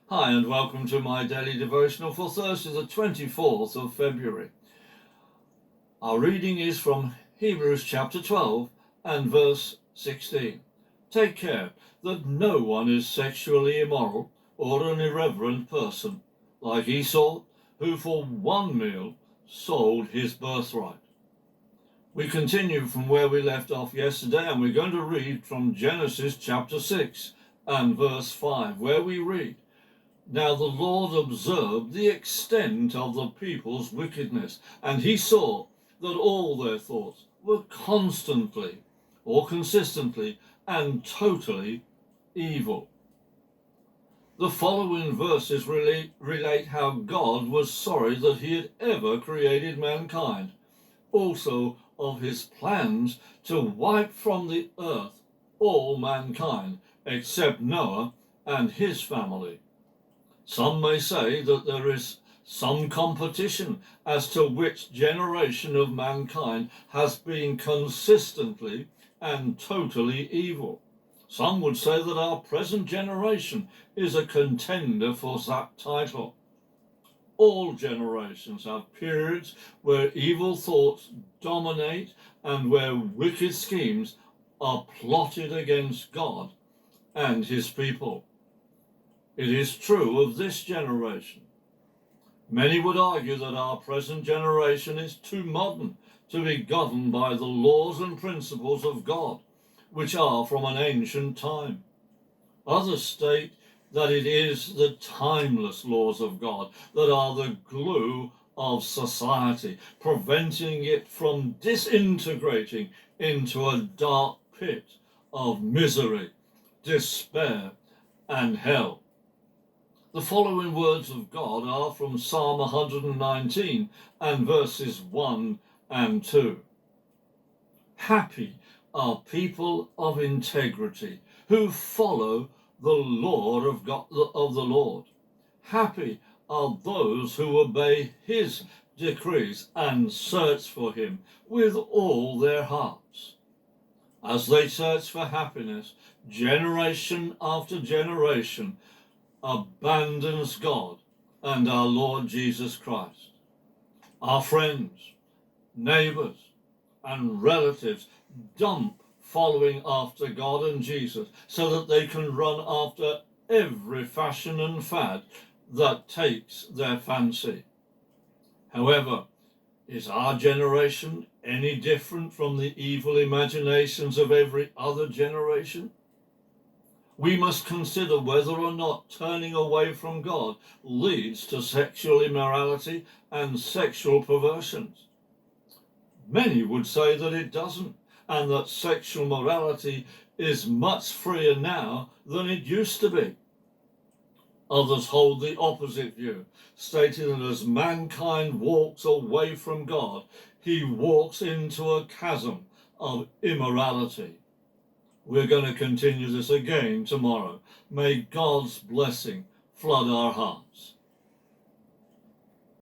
Hi and welcome to my daily devotional for Thursday the 24th of February. Our reading is from Hebrews chapter 12 and verse 16. Take care that no one is sexually immoral or an irreverent person, like Esau, who for one meal sold his birthright. We continue from where we left off yesterday, and we're going to read from Genesis chapter 6 and verse 5, where we read, Now the Lord observed the extent of the people's wickedness, and he saw that all their thoughts were constantly or consistently and totally evil. The following verses relate how God was sorry that he had ever created mankind, also of his plans to wipe from the earth all mankind except Noah and his family. Some may say that there is some competition as to which generation of mankind has been consistently and totally evil. Some would say that our present generation is a contender for that title. All generations have periods where evil thoughts dominate and where wicked schemes are plotted against God and his people. It is true of this generation. Many would argue that our present generation is too modern to be governed by the laws and principles of God, which are from an ancient time. Others state that it is the timeless laws of God that are the glue of society, preventing it from disintegrating into a dark pit of misery, despair, and hell. The following words of God are from Psalm 119 and verses 1 and 2. Happy are people of integrity who follow the law of God, of the Lord. Happy are those who obey his decrees and search for him with all their hearts. As they search for happiness, generation after generation abandons God and our Lord Jesus Christ. Our friends, neighbors, and relatives dump following after God and Jesus so that they can run after every fashion and fad that takes their fancy. However, is our generation any different from the evil imaginations of every other generation? We must consider whether or not turning away from God leads to sexual immorality and sexual perversions. Many would say that it doesn't, and that sexual morality is much freer now than it used to be. Others hold the opposite view, stating that as mankind walks away from God, he walks into a chasm of immorality. We're going to continue this again tomorrow. May God's blessing flood our hearts.